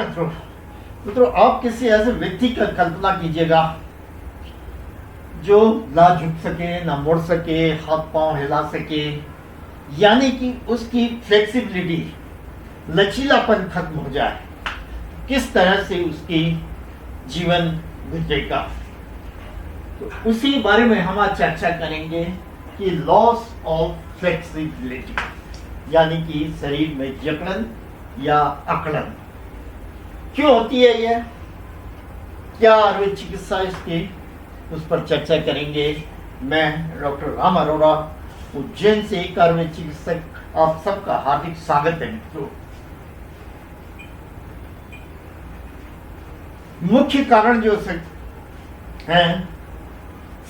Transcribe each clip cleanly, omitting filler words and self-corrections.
मित्रों, आप किसी ऐसे व्यक्ति का कल्पना कीजिएगा जो ना झुक सके, ना मुड़ सके, हाथ पांव हिला सके, यानी कि उसकी फ्लेक्सिबिलिटी, लचीलापन खत्म हो जाए। किस तरह से उसकी जीवन गुजरेगा, तो उसी बारे में हम आज चर्चा करेंगे कि लॉस ऑफ फ्लेक्सिबिलिटी, यानी कि शरीर में जकड़न या अकड़न क्यों होती है, यह क्या आयुर्वेद चिकित्सा इसकी, उस पर चर्चा करेंगे। मैं डॉक्टर राम अरोड़ा, उज्जैन से एक आयुर्वेद चिकित्सक, आप सबका हार्दिक स्वागत है। मित्रों, मुख्य कारण जो है,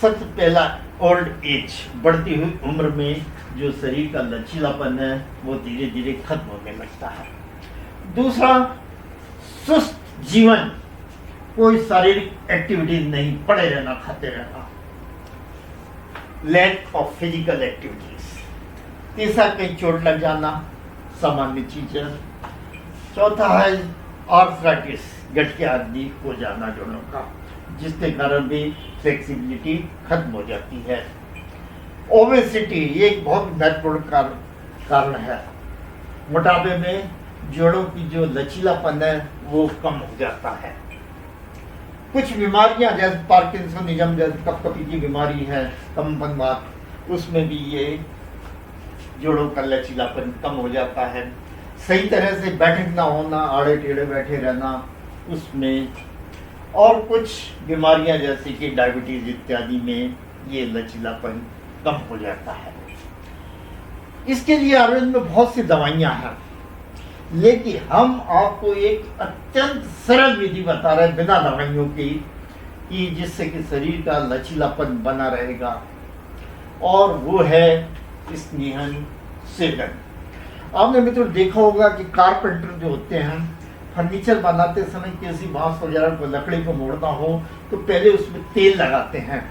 सबसे पहला ओल्ड एज, बढ़ती हुई उम्र में जो शरीर का लचीलापन है वो धीरे धीरे खत्म होने लगता है। दूसरा, सुस्त जीवन, कोई शारीरिक एक्टिविटी नहीं, पड़े रहना, खाते रहना, लैक ऑफ फिजिकल एक्टिविटीज। तीसरा, कहीं चोट लग जाना, सामान्य चीज है। चौथा है आर्थराइटिस, गठिया आदि हो जाना जोड़ों का, जिसके कारण भी फ्लेक्सिबिलिटी खत्म हो जाती है। ओबेसिटी, ये एक बहुत महत्वपूर्ण कारण है। मोटापे में जोड़ों की जो लचीलापन है वो कम हो जाता है। कुछ बीमारियां जैसे पार्किंसनिज्म, जैसे कपकपी की बीमारी है, कंपनवात, उसमें भी ये जोड़ों का लचीलापन कम हो जाता है। सही तरह से बैठक ना होना, आड़े टेढ़े बैठे रहना, उसमें, और कुछ बीमारियां जैसे कि डायबिटीज इत्यादि में ये लचीलापन कम हो जाता है। इसके लिए आयुर्वेद में बहुत सी दवाइयां हैं, लेकिन हम आपको एक अत्यंत सरल विधि बता रहे हैं बिना दवाइयों की, कि जिससे कि शरीर का लचीलापन बना रहेगा, और वो है स्नेहन सेवन। आपने मित्रों देखा होगा कि कारपेंटर जो होते हैं, फर्नीचर बनाते समय किसी बांस वगैरह को, लकड़ी को मोड़ना हो तो पहले उसमें तेल लगाते हैं,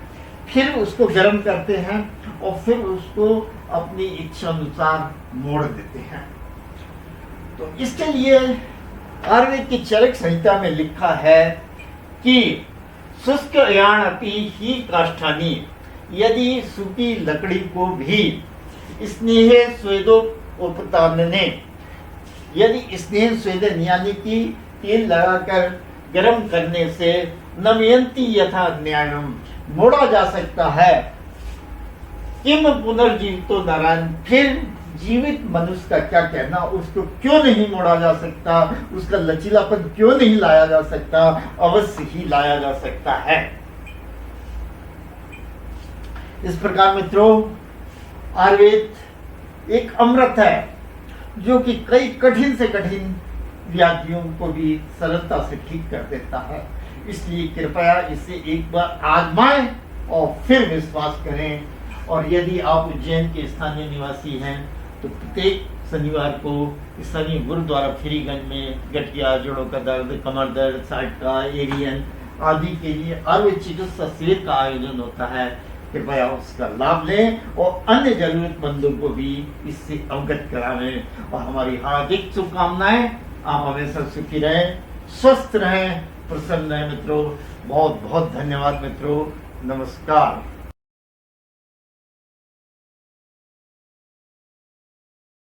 फिर उसको गर्म करते हैं और फिर उसको अपनी इच्छा अनुसार मोड़ देते हैं। तो इसके लिए आयुर्वेद की चरक संहिता में लिखा है कि शुष्क याण अपि ही काष्ठानी, यदि सूखी लकड़ी को भी स्नेह स्वेदोपतानने, यदि स्नेह स्वेदन यानी कि तेल लगाकर गर्म करने से नमयंती यथा न्यायम, मोड़ा जा सकता है। किम पुनर्जीवितो नारायण, फिर जीवित मनुष्य का क्या कहना, उसको क्यों नहीं मोड़ा जा सकता, उसका लचीलापन क्यों नहीं लाया जा सकता, अवश्य ही लाया जा सकता है। इस प्रकार मित्रों, आयुर्वेद एक अमृत है जो कि कई कठिन से कठिन व्याधियों को भी सरलता से ठीक कर देता है। इसलिए कृपया इसे एक बार आजमाएं और फिर विश्वास करें। और यदि आप उज्जैन के स्थानीय निवासी हैं तो प्रत्येक शनिवार को स्थानीय गुरुद्वारा फ्रीगंज में गठिया, जोड़ों का दर्द, कमर दर्द, साइटिका, एरियन आदि के लिए आयुर्वेद चिकित्सा शिविर का आयोजन होता है। कृपया उसका लाभ लें और अन्य जरूरतमंदों को भी इससे अवगत कराएं। और हमारी हार्दिक शुभकामनाएं, आप हमेशा सुखी रहें, स्वस्थ रहें, प्रसन्न रहें। मित्रों, बहुत बहुत धन्यवाद मित्रों, नमस्कार।